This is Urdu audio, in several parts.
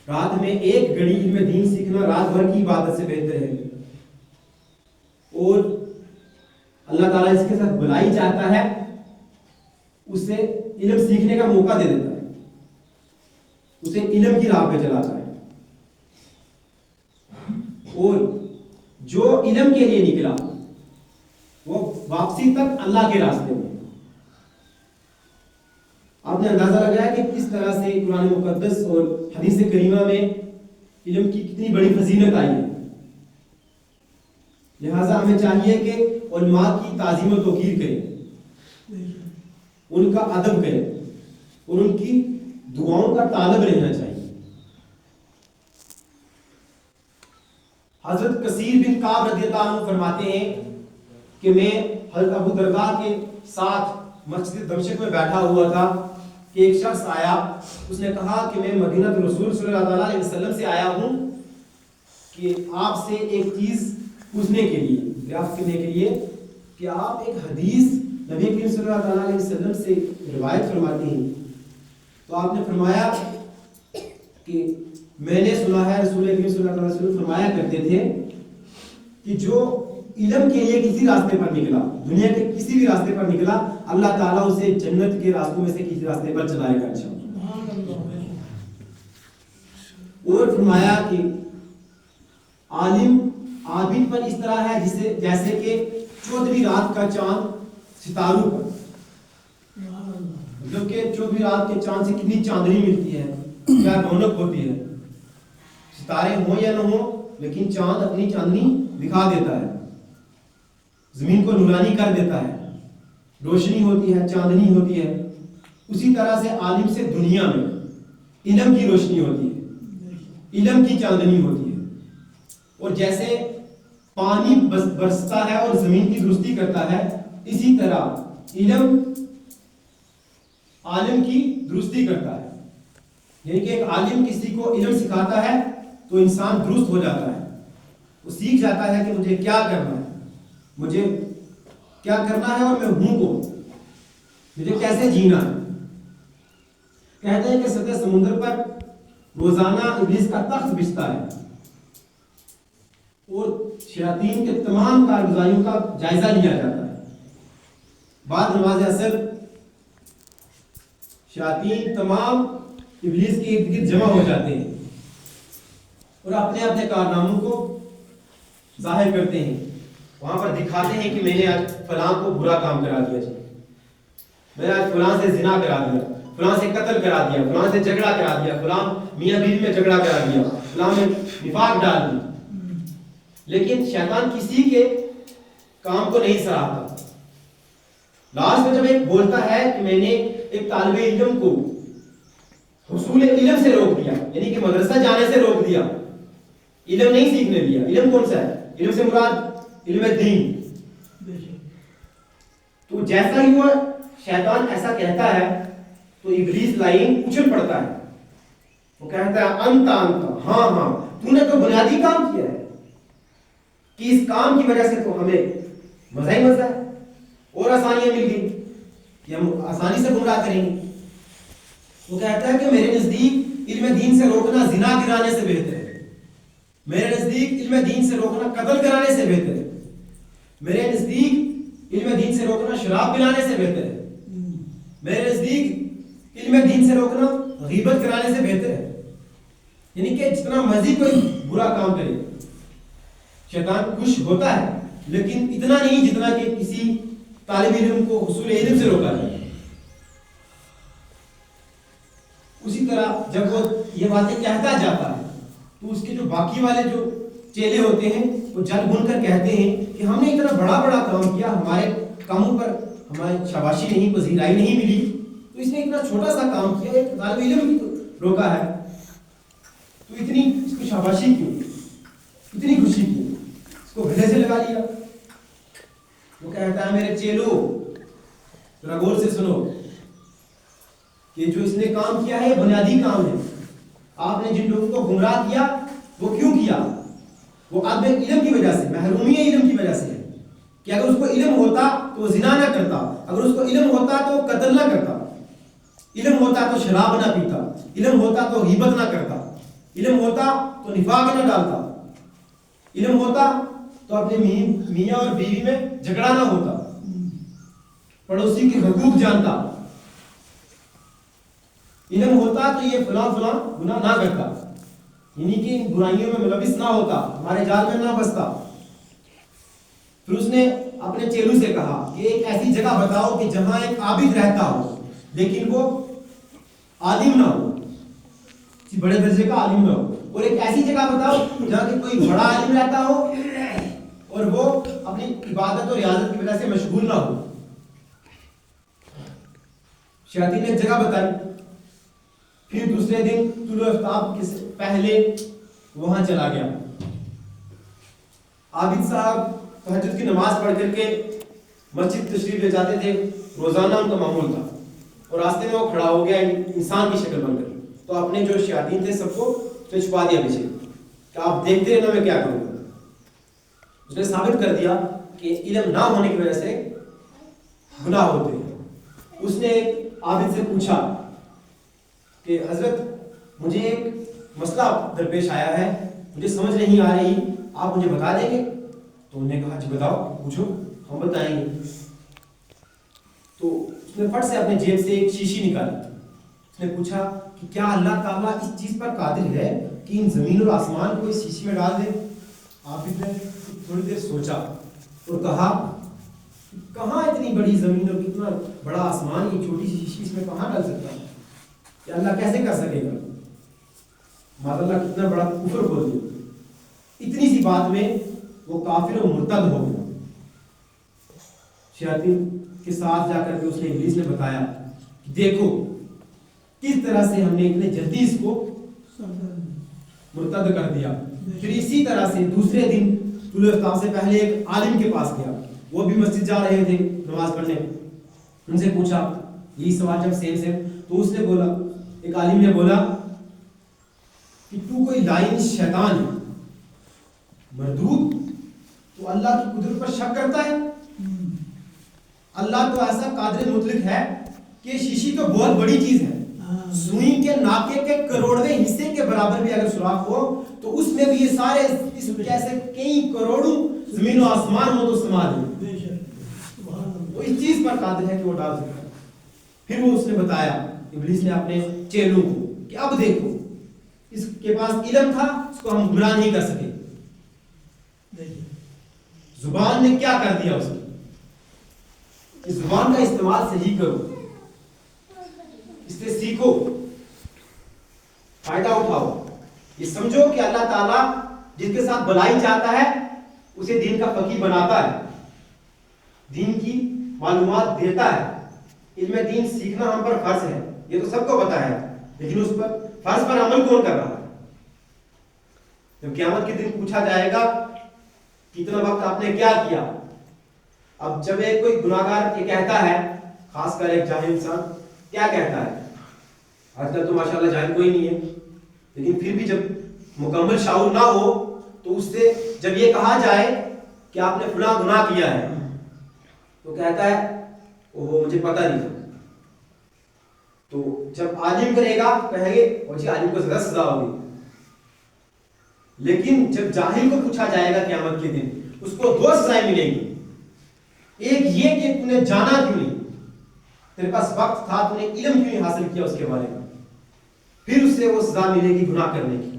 رات میں ایک گھڑی علم دین سیکھنا رات بھر کی عبادت سے بہتر ہے. اور اللہ تعالیٰ اس کے ساتھ بھلائی چاہتا ہے، اسے علم سیکھنے کا موقع دے دیتا ہے، اسے علم کی راہ پہ چلاتا ہے. اور جو علم کے لیے نکلا وہ واپسی تک اللہ کے راستے میں. آپ نے اندازہ لگایا کہ کس طرح سے قرآن مقدس اور حدیث کریمہ میں علم کی کتنی بڑی فضیلت آئی ہے. لہٰذا ہمیں چاہیے کہ علماء کی تعظیم و توقیر کریں، ان کا ادب کریں اور ان کی دعاؤں کا طالب رہنا چاہیے. حضرت کثیر بن کعب رضی اللہ عنہ فرماتے ہیں کہ میں حضرت ابو درداء کے ساتھ مسجد دمشق میں بیٹھا ہوا تھا کہ ایک شخص آیا. اس نے کہا کہ میں مدینہ رسول صلی اللہ علیہ وسلم سے آیا ہوں کہ آپ سے ایک چیز پوچھنے کے لیے، دریافت کرنے کے لیے کہ آپ ایک حدیث نبی کریم صلی اللہ علیہ وسلم سے روایت فرماتے ہیں. تو آپ نے فرمایا کہ میں نے سنا ہے رسول کریم صلی اللہ علیہ وسلم فرمایا کرتے تھے کہ جو علم کے لیے کسی راستے پر نکلا، دنیا کے کسی بھی راستے پر نکلا، اللہ تعالیٰ اسے جنت کے راستوں میں سے کسی راستے پر چلائے گا انشاءاللہ. اور فرمایا کہ عالم عابد پر اس طرح ہے جیسے کہ 14ویں رات کا چاند ستاروں پر. مطلب کہ 14ویں رات کے چاند سے کتنی چاندنی ملتی ہے، کیا رونق ہوتی ہے. ستارے ہوں یا نہ ہوں لیکن چاند اپنی چاندنی دکھا دیتا ہے، زمین کو نورانی کر دیتا ہے، روشنی ہوتی ہے، چاندنی ہوتی ہے. اسی طرح سے عالم سے دنیا میں علم کی روشنی ہوتی ہے، علم کی چاندنی ہوتی ہے. اور جیسے پانی برستا ہے اور زمین کی درستی کرتا ہے، اسی طرح علم عالم کی درستی کرتا ہے. یعنی کہ ایک عالم کسی کو علم سکھاتا ہے تو انسان درست ہو جاتا ہے، وہ سیکھ جاتا ہے کہ مجھے کیا کرنا ہے، مجھے کیا کرنا ہے اور میں ہوں کون، مجھے کیسے جینا ہے. کہتے ہیں کہ سطح سمندر پر روزانہ ابلیس کا تخت بچھتا ہے اور شیاطین کے تمام کارگزاریوں کا جائزہ لیا جاتا ہے. بعد نماز عصر شیاطین تمام ابلیس کے ارد گرد جمع ہو جاتے ہیں اور اپنے اپنے کارناموں کو ظاہر کرتے ہیں. وہاں پر دکھاتے ہیں کہ میں نے آج فلاں کو برا کام کرا دیا، جی میں نے آج فلاں سے زنا کرا دیا، فلاں سے قتل کرا دیا، فلاں سے جھگڑا کرا دیا، فلاں میاں بیوی میں جھگڑا کرا دیا، فلاں میں نفاق ڈال دیا. لیکن شیطان کسی کے کام کو نہیں سراہتا. لاسٹ میں جب ایک بولتا ہے کہ میں نے ایک طالب علم کو حصول علم سے روک دیا، یعنی کہ مدرسہ جانے سے روک دیا، علم نہیں سیکھنے دیا. علم کون سا ہے؟ علم سے مراد علم دین. تو جیسا ہی وہ شیطان ایسا کہتا ہے تو ابلیس لائن اچھل پڑتا ہے. وہ کہتا ہے انتا ہاں ہاں تو نے تو بنیادی کام کیا ہے کہ اس کام کی وجہ سے تو ہمیں مزہ ہی مزہ ہے اور آسانیاں مل گئی کہ ہم آسانی سے گمراہ کریں گے. وہ کہتا ہے کہ میرے نزدیک علم دین سے روکنا زنا گرانے سے بہتر ہے، میرے نزدیک علم دین سے روکنا قتل کرانے سے بہتر ہے، میرے نزدیک علم دین سے روکنا شراب پلانے سے بہتر ہے، میرے نزدیک علم دین سے روکنا غیبت کرانے سے بہتر ہے. یعنی کہ جتنا مرضی کوئی برا کام کرے شیطان خوش ہوتا ہے، لیکن اتنا نہیں جتنا کہ کسی طالب علم کو حصول علم سے روکا جائے. اسی طرح جب وہ یہ باتیں کہتا جاتا ہے تو اس کے جو باقی والے جو چیلے ہوتے ہیں وہ جل بن کر کہتے ہیں کہ ہم نے اتنا بڑا بڑا کام کیا، ہمارے کاموں پر ہماری شاباشی نہیں، پذیرائی نہیں ملی، تو اس نے اتنا چھوٹا سا کام کیا، ایک طالب علم ہی تو روکا ہے، تو اتنی اس کو شاباشی کیوں، اتنی خوشی کیوں، اس کو گلے سے لگا لیا. وہ کہتا ہے میرے چیلو ذرا غور سے سنو کہ جو اس نے کام کیا ہے بنیادی کام ہے. آپ نے جن لوگوں کو گمراہ کیا وہ کیوں کیا؟ وہ عدم علم کی وجہ سے، محرومی علم کی وجہ سے ہے کہ اگر اس کو علم ہوتا تو وہ زنا نہ کرتا، اگر اس کو علم ہوتا تو وہ قتل نہ کرتا، علم ہوتا تو شراب نہ پیتا، علم ہوتا تو غیبت نہ کرتا. علم ہوتا تو نفاق نہ ڈالتا، علم ہوتا تو اپنے میاں اور بیوی میں جھگڑا نہ ہوتا، پڑوسی کے حقوق جانتا، علم ہوتا تو یہ فلاں فلاں گناہ نہ کرتا، یعنی کہ ان برائیوں میں ملوث نہ ہوتا، ہمارے جال میں نہ پھنستا۔ پھر اس نے اپنے چیلوں سے کہا کہ ایک ایسی جگہ بتاؤ کہ جہاں ایک عابد رہتا ہو لیکن وہ عالم نہ ہو، بڑے درجے کا عالم نہ ہو، اور ایک ایسی جگہ بتاؤ جہاں کہ کوئی بڑا عالم رہتا ہو اور وہ اپنی عبادت اور ریاضت کی وجہ سے مشغول نہ ہو۔ شیاطین نے ایک جگہ بتائی، پھر دوسرے دن طلوع آفتاب کے پہلے وہاں چلا گیا۔ عابد صاحب تہجد کی نماز پڑھ کر کے مسجد تشریف لے جاتے تھے، روزانہ ان کا معمول تھا، اور راستے میں وہ کھڑا ہو گیا انسان کی شکل بن کر، تو اپنے جو شیاطین تھے سب کو چھپا دیا پیچھے کہ آپ دیکھتے رہنا میں کیا کروں گا۔ اس نے ثابت کر دیا کہ علم نہ ہونے کی وجہ سے گناہ ہوتے ہیں۔ اس نے ایک عابد سے پوچھا کہ حضرت مجھے ایک مسئلہ درپیش آیا ہے، مجھے سمجھ نہیں آ رہی، آپ مجھے بتا دیں گے؟ تو انہوں نے کہا جی بتاؤ، پوچھو، ہم بتائیں گے۔ تو اس نے فٹ سے اپنے جیب سے ایک شیشی نکالی، اس نے پوچھا کہ کیا اللہ تعالیٰ اس چیز پر قادر ہے کہ ان زمین اور آسمان کو اس شیشی میں ڈال دے؟ عابد نے تھوڑی دیر سوچا اور کہا کہاں اتنی بڑی زمین اور کتنا بڑا آسمان، یہ چھوٹی سی شیشی اس میں کہاں ڈال سکتا ہے؟ کہ اللہ کیسے کر سکے گا؟ ماذا اللہ کتنا بڑا کفر بول دیا۔ اتنی سی بات میں وہ کافر و مرتد ہو گیا۔ شیاطین کے ساتھ جا کر کے اس نے ابلیس نے بتایا کہ دیکھو کس طرح سے ہم نے اتنے جلدی اس کو مرتد کر دیا۔ پھر اسی طرح سے دوسرے دن طلوع آفتاب سے پہلے ایک عالم کے پاس گیا، وہ بھی مسجد جا رہے تھے نماز پڑھنے، ان سے پوچھا یہی سوال جب سیم تو اس نے بولا، ایک عالم نے بولا کہ تو کوئی لائن شیطان ہے، مردود، تو اللہ کی قدرت پر شک کرتا ہے؟ اللہ تو ایسا قادر مطلق ہے کہ شیشی تو بہت بڑی چیز ہے، سوئی کے ناکے کے کروڑویں حصے کے برابر بھی اگر سوراخ ہو تو اس میں بھی یہ سارے اس جیسے کئی کروڑوں زمین و آسمان ہو تو سما دیں، وہ اس چیز پر قادر ہے کہ وہ ڈال سکتا ہے۔ پھر وہ اس نے بتایا ابلیس نے اپنے چیلوں کو کہ اب دیکھو اس کے پاس علم تھا، اس کو ہم گمراہ نہیں کر سکے، زبان نے کیا کر دیا اس کی، اس زبان کا استعمال صحیح کرو، اس سے سیکھو، فائدہ اٹھاؤ، یہ سمجھو کہ اللہ تعالیٰ جس کے ساتھ بلائی چاہتا ہے اسے دین کا فقیہ بناتا ہے، دین کی معلومات دیتا ہے۔ علم دین سیکھنا ہم پر فرض ہے، یہ تو سب کو پتا ہے، لیکن اس پر فرض پر عمل کون کر رہا ہے؟ جب قیامت کے دن پوچھا جائے گا کتنا وقت آپ نے کیا کیا، اب جب ایک کوئی گناہگار یہ کہتا ہے، خاص کر ایک جاہل انسان کیا کہتا ہے، آج کل تو ماشاءاللہ جاہل کوئی نہیں ہے، لیکن پھر بھی جب مکمل شعور نہ ہو تو اس سے جب یہ کہا جائے کہ آپ نے فلاں گناہ کیا ہے تو کہتا ہے اوہ مجھے پتہ نہیں تھا۔ تو جب عالم کرے گا کہیں گے اور جی عالم کو زیادہ سزا ہوگی، لیکن جب جاہل کو پوچھا جائے گا قیامت کے دن اس کو دو سزائیں ملیں گی، ایک یہ کہ تو نے جانا کیوں نہیں، تیرے پاس وقت تھا تو نے علم کیوں نہیں حاصل کیا اس کے بارے میں، پھر اس سے وہ سزا ملے گی گناہ کرنے کی۔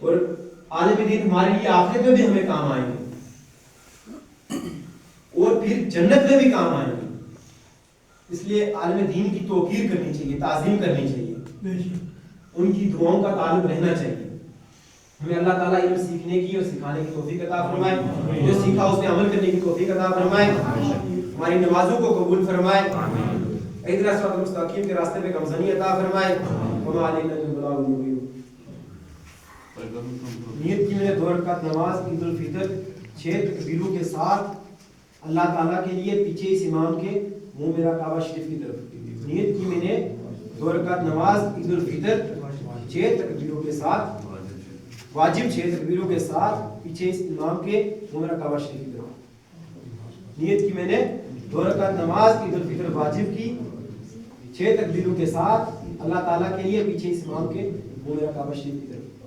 اور عالم دین ہمارے لیے آخرت میں بھی ہمیں کام آئیں گے اور پھر جنت میں بھی کام آئیں گے، اس لیے عالم دین کی توقیر کرنی چاہیے، تعظیم کرنی چاہیے، ان کی دعاؤں کا تعلق رہنا چاہیے۔ ہمیں اللہ تعالیٰ علم سیکھنے کی اور سکھانے کی توفیق عطا فرمائے، جو سیکھا اس پہ عمل کرنے کی توفیق عطا فرمائے، ہماری نمازوں کو قبول فرمائے، اہدنا الصراط المستقیم کے راستے پہ گامزنی عطا فرمائے۔ وما علینا الا البلاغ المبین۔ نیت کی میں نے 2 رکعت نماز عید الفطر 6 تکبیروں کے ساتھ اللہ تعالیٰ کے لیے پیچھے اس امام کے منہ میرا کعبہ شریف کی طرف۔ نیت کی میں نے 2 رکعت نماز عید الفطر 6 تکبیروں کے ساتھ، واجب 6 تکبیروں کے ساتھ پیچھے اس امام کے منہ میرا کعبہ شریف کی طرف۔ نیت کی میں نے 2 رکعت نماز عید الفطر واجب کی 6 تکبیروں کے ساتھ اللہ تعالیٰ کے لیے پیچھے اس امام کے وہ میرا کعبہ شریف کی طرف